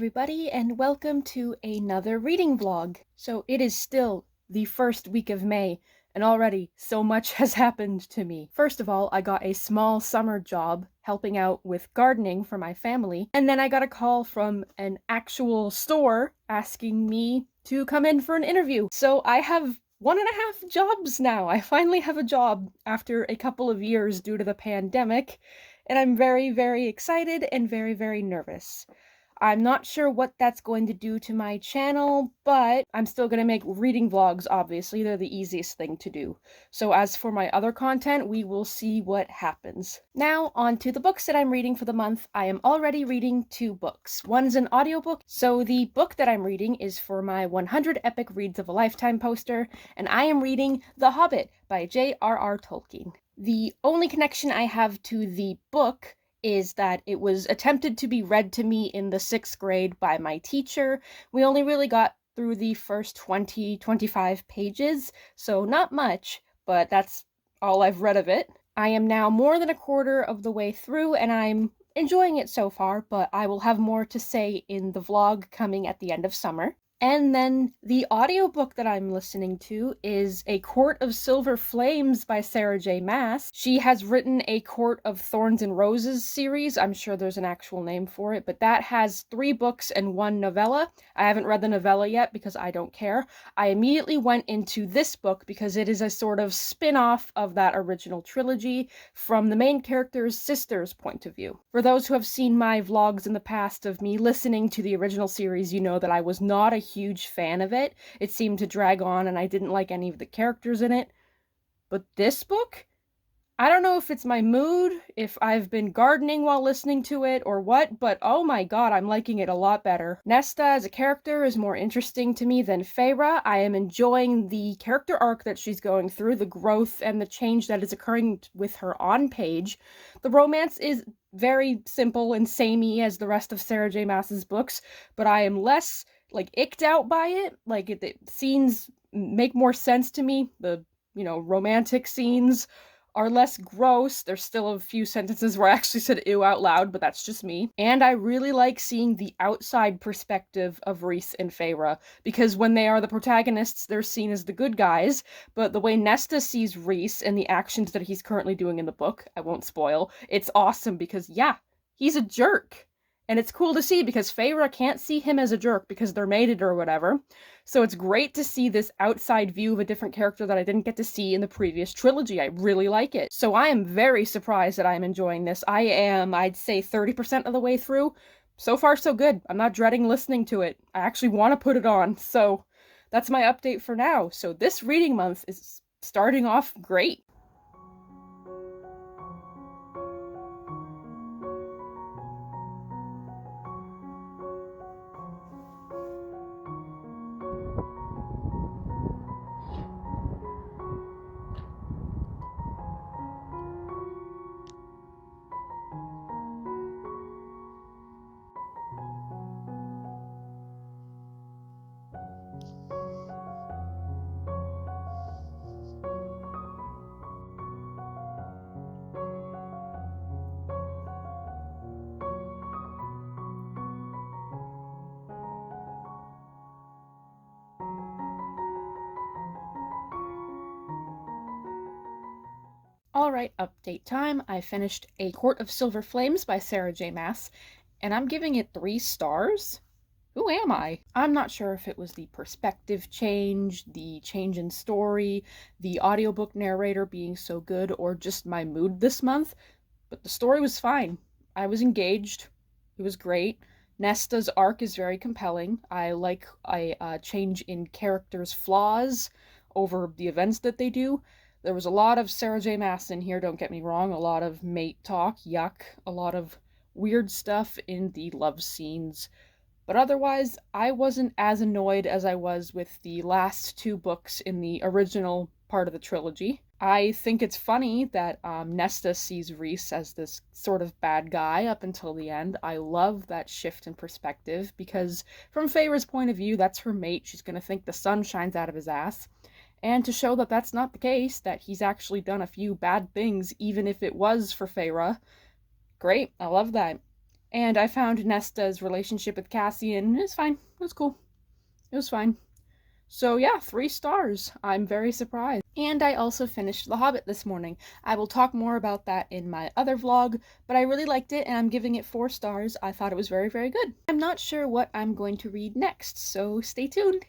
everybody, and welcome to another reading vlog. So it is still the first week of May, and already so much has happened to me. First of all, I got a small summer job helping out with gardening for my family, and then I got a call from an actual store asking me to come in for an interview. So I have 1.5 jobs now. I finally have a job after a couple of years due to the pandemic, and I'm very, very excited and very, very nervous. I'm not sure what that's going to do to my channel, but I'm still going to make reading vlogs, obviously. They're the easiest thing to do. So as for my other content, we will see what happens. Now, on to the books that I'm reading for the month. I am already reading 2 books. One's an audiobook, so the book that I'm reading is for my 100 Epic Reads of a Lifetime poster, and I am reading The Hobbit by J.R.R. Tolkien. The only connection I have to the book is that it was attempted to be read to me in the 6th grade by my teacher. We only really got through the first 25 pages, so not much, but that's all I've read of it. I am now more than a quarter of the way through, and I'm enjoying it so far, but I will have more to say in the vlog coming at the end of summer. And then the audiobook that I'm listening to is A Court of Silver Flames by Sarah J. Maas. She has written a Court of Thorns and Roses series. I'm sure there's an actual name for it, but that has 3 books and 1 novella. I haven't read the novella yet because I don't care. I immediately went into this book because it is a sort of spin-off of that original trilogy from the main character's sister's point of view. For those who have seen my vlogs in the past of me listening to the original series, you know that I was not a huge fan of it. It seemed to drag on and I didn't like any of the characters in it. But this book? I don't know if it's my mood, if I've been gardening while listening to it, or what, but oh my god, I'm liking it a lot better. Nesta as a character is more interesting to me than Feyre. I am enjoying the character arc that she's going through, the growth and the change that is occurring with her on page. The romance is very simple and samey as the rest of Sarah J. Maas's books, but I am less icked out by it. The scenes make more sense to me. The, romantic scenes are less gross. There's still a few sentences where I actually said ew out loud, but that's just me. And I really like seeing the outside perspective of Rhys and Feyre, because when they are the protagonists, they're seen as the good guys, but the way Nesta sees Rhys and the actions that he's currently doing in the book, I won't spoil, it's awesome because, yeah, he's a jerk. And it's cool to see because Feyre can't see him as a jerk because they're mated or whatever. So it's great to see this outside view of a different character that I didn't get to see in the previous trilogy. I really like it. So I am very surprised that I'm enjoying this. I am, I'd say, 30% of the way through. So far, so good. I'm not dreading listening to it. I actually want to put it on. So that's my update for now. So this reading month is starting off great. Alright, update time. I finished A Court of Silver Flames by Sarah J. Maas, and I'm giving it 3 stars. Who am I? I'm not sure if it was the perspective change, the change in story, the audiobook narrator being so good, or just my mood this month, but the story was fine. I was engaged. It was great. Nesta's arc is very compelling. I like a change in characters' flaws over the events that they do. There was a lot of Sarah J. Maas in here, don't get me wrong, a lot of mate talk, yuck, a lot of weird stuff in the love scenes, but otherwise, I wasn't as annoyed as I was with the last 2 books in the original part of the trilogy. I think it's funny that Nesta sees Rhys as this sort of bad guy up until the end. I love that shift in perspective, because from Feyre's point of view, that's her mate, she's gonna think the sun shines out of his ass. And to show that that's not the case, that he's actually done a few bad things, even if it was for Feyre. Great, I love that. And I found Nesta's relationship with Cassian. It's fine. It was cool. It was fine. So yeah, 3 stars. I'm very surprised. And I also finished The Hobbit this morning. I will talk more about that in my other vlog, but I really liked it and I'm giving it 4 stars. I thought it was very, very good. I'm not sure what I'm going to read next, so stay tuned.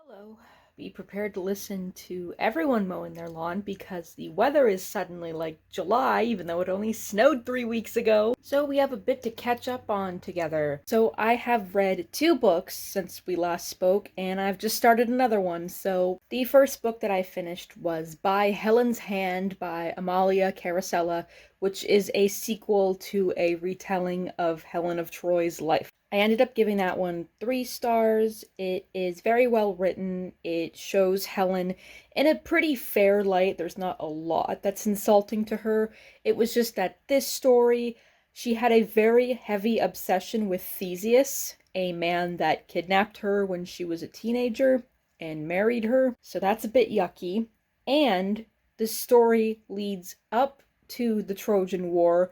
Hello. Be prepared to listen to everyone mowing their lawn because the weather is suddenly like July, even though it only snowed 3 weeks ago. So we have a bit to catch up on together. So I have read 2 books since we last spoke, and I've just started another one. So the first book that I finished was By Helen's Hand by Amalia Carosella, which is a sequel to a retelling of Helen of Troy's life. I ended up giving that one 3 stars. It is very well written. It shows Helen in a pretty fair light. There's not a lot that's insulting to her. It was just that this story, she had a very heavy obsession with Theseus, a man that kidnapped her when she was a teenager and married her. So that's a bit yucky. And the story leads up to the Trojan War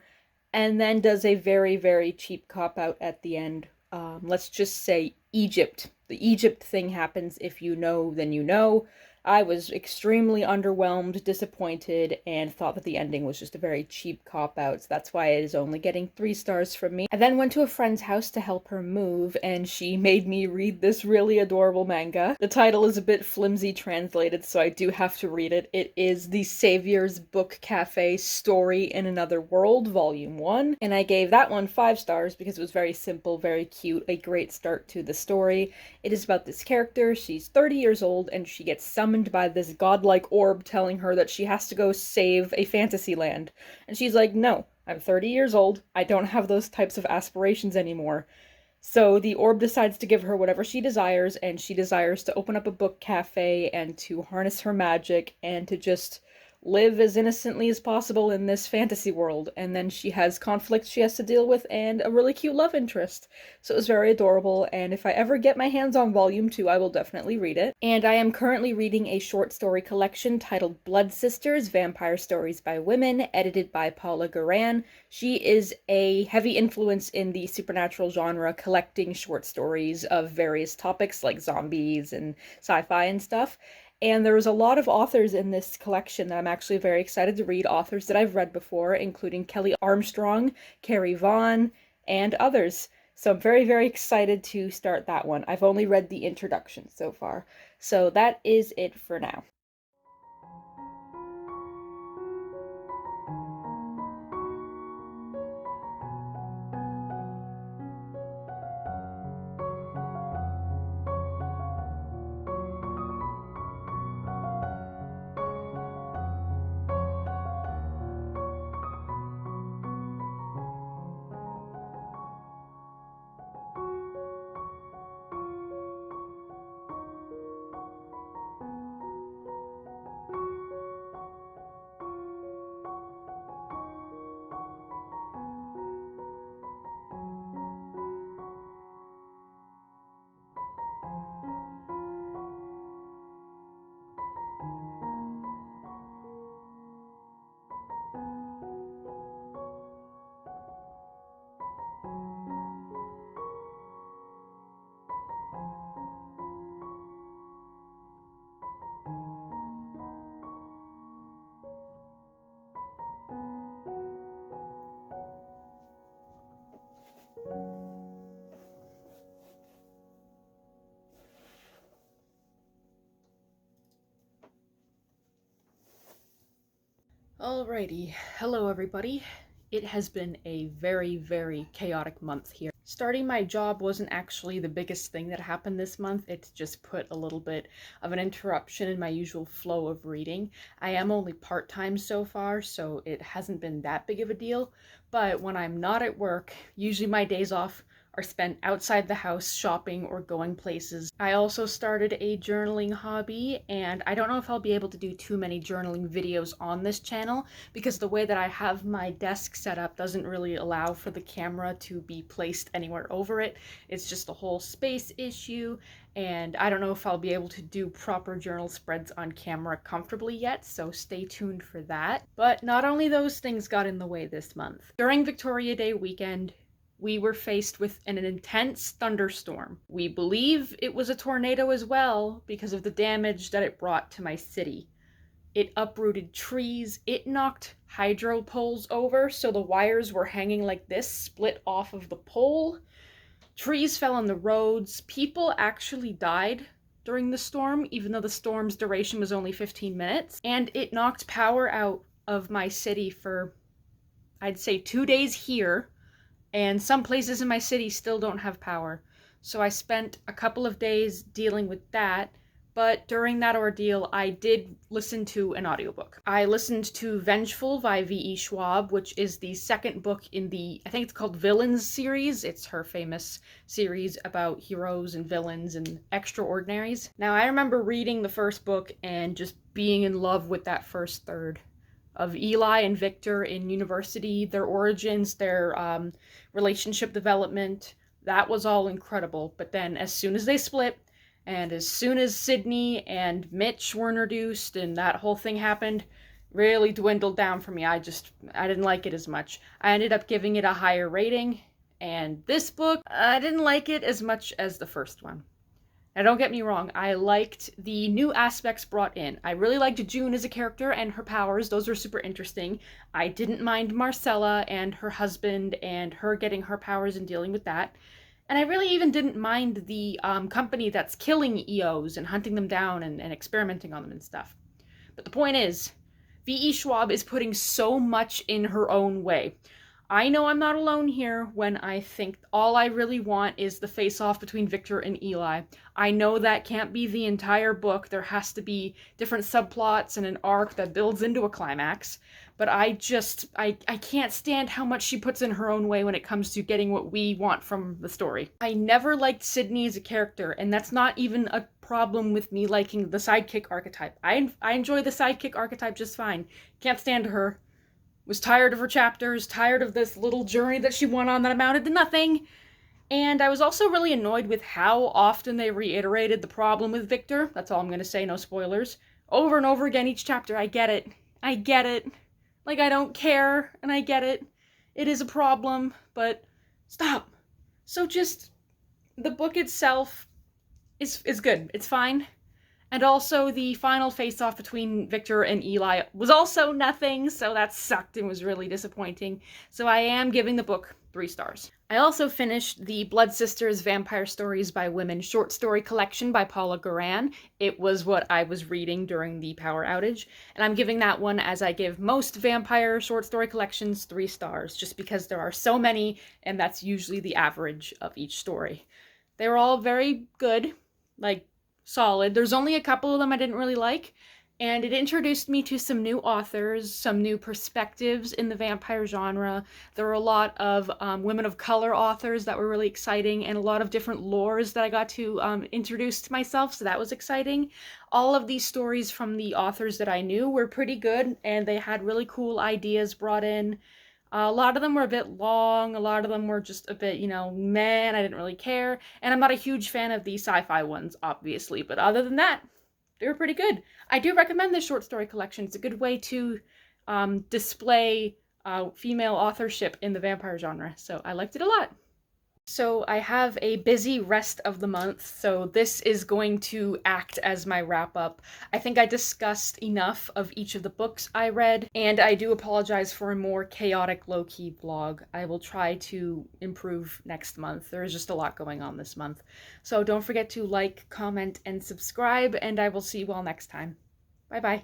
and then does a very, very cheap cop-out at the end. Let's just say Egypt. The Egypt thing happens. If you know, then you know. I was extremely underwhelmed, disappointed, and thought that the ending was just a very cheap cop-out. So that's why it is only getting 3 stars from me. I then went to a friend's house to help her move, and she made me read this really adorable manga. The title is a bit flimsy translated, so I do have to read it. It is The Savior's Book Cafe Story in Another World, Volume 1, and I gave that one 5 stars because it was very simple, very cute, a great start to the story. It is about this character. She's 30 years old, and she gets summoned by this godlike orb telling her that she has to go save a fantasy land. And she's like, no, I'm 30 years old. I don't have those types of aspirations anymore. So the orb decides to give her whatever she desires, and she desires to open up a book cafe and to harness her magic and to just live as innocently as possible in this fantasy world. And then she has conflicts she has to deal with and a really cute love interest. So it was very adorable, and if I ever get my hands on volume 2, I will definitely read it. And I am currently reading a short story collection titled Blood Sisters, Vampire Stories by Women, edited by Paula Guran. She is a heavy influence in the supernatural genre, collecting short stories of various topics like zombies and sci-fi and stuff. And there was a lot of authors in this collection that I'm actually very excited to read, authors that I've read before, including Kelly Armstrong, Carrie Vaughn, and others. So I'm very, very excited to start that one. I've only read the introduction so far. So that is it for now. Alrighty, hello everybody. It has been a very, very chaotic month here. Starting my job wasn't actually the biggest thing that happened this month. It just put a little bit of an interruption in my usual flow of reading. I am only part-time so far, so it hasn't been that big of a deal. But when I'm not at work, usually my days off are spent outside the house shopping or going places. I also started a journaling hobby, and I don't know if I'll be able to do too many journaling videos on this channel because the way that I have my desk set up doesn't really allow for the camera to be placed anywhere over it. It's just a whole space issue, and I don't know if I'll be able to do proper journal spreads on camera comfortably yet, so stay tuned for that. But not only those things got in the way this month. During Victoria Day weekend, we were faced with an intense thunderstorm. We believe it was a tornado as well because of the damage that it brought to my city. It uprooted trees, it knocked hydro poles over, so the wires were hanging like this, split off of the pole. Trees fell on the roads. People actually died during the storm, even though the storm's duration was only 15 minutes. And it knocked power out of my city for, I'd say, 2 days here. And some places in my city still don't have power. So I spent a couple of days dealing with that, but during that ordeal, I did listen to an audiobook. I listened to Vengeful V.E Schwab, which is the second book in the, I think it's called Villains series. It's her famous series about heroes and villains and extraordinaries. Now, I remember reading the first book and just being in love with that first third of Eli and Victor in university, their origins, their relationship development. That was all incredible. But then as soon as they split, and as soon as Sydney and Mitch were introduced and that whole thing happened, really dwindled down for me. I didn't like it as much. I ended up giving it a higher rating, and this book, I didn't like it as much as the first one. Now, don't get me wrong, I liked the new aspects brought in. I really liked June as a character and her powers. Those were super interesting. I didn't mind Marcella and her husband and her getting her powers and dealing with that. And I really even didn't mind the company that's killing EOs and hunting them down and experimenting on them and stuff. But the point is, V.E. Schwab is putting so much in her own way. I know I'm not alone here when I think all I really want is the face-off between Victor and Eli. I know that can't be the entire book. There has to be different subplots and an arc that builds into a climax. But I can't stand how much she puts in her own way when it comes to getting what we want from the story. I never liked Sydney as a character, and that's not even a problem with me liking the sidekick archetype. I enjoy the sidekick archetype just fine. Can't stand her. Was tired of her chapters, tired of this little journey that she went on that amounted to nothing. And I was also really annoyed with how often they reiterated the problem with Victor. That's all I'm going to say, no spoilers. Over and over again each chapter. I get it. I get it. Like, I don't care, and I get it. It is a problem, but stop. So just, the book itself is good. It's fine. And also, the final face-off between Victor and Eli was also nothing, so that sucked and was really disappointing. So I am giving the book 3 stars. I also finished the Blood Sisters Vampire Stories by Women short story collection by Paula Guran. It was what I was reading during the power outage, and I'm giving that one, as I give most vampire short story collections, 3 stars, just because there are so many, and that's usually the average of each story. They were all very good, like, solid. There's only a couple of them I didn't really like, and it introduced me to some new authors, some new perspectives in the vampire genre. There were a lot of women of color authors that were really exciting, and a lot of different lores that I got to introduce to myself, so that was exciting. All of these stories from the authors that I knew were pretty good, and they had really cool ideas brought in. A lot of them were a bit long, a lot of them were just a bit, meh, I didn't really care. And I'm not a huge fan of the sci-fi ones, obviously, but other than that, they were pretty good. I do recommend this short story collection. It's a good way to display female authorship in the vampire genre, so I liked it a lot. So I have a busy rest of the month, so this is going to act as my wrap-up. I think I discussed enough of each of the books I read, and I do apologize for a more chaotic, low-key vlog. I will try to improve next month. There is just a lot going on this month. So don't forget to like, comment, and subscribe, and I will see you all next time. Bye-bye.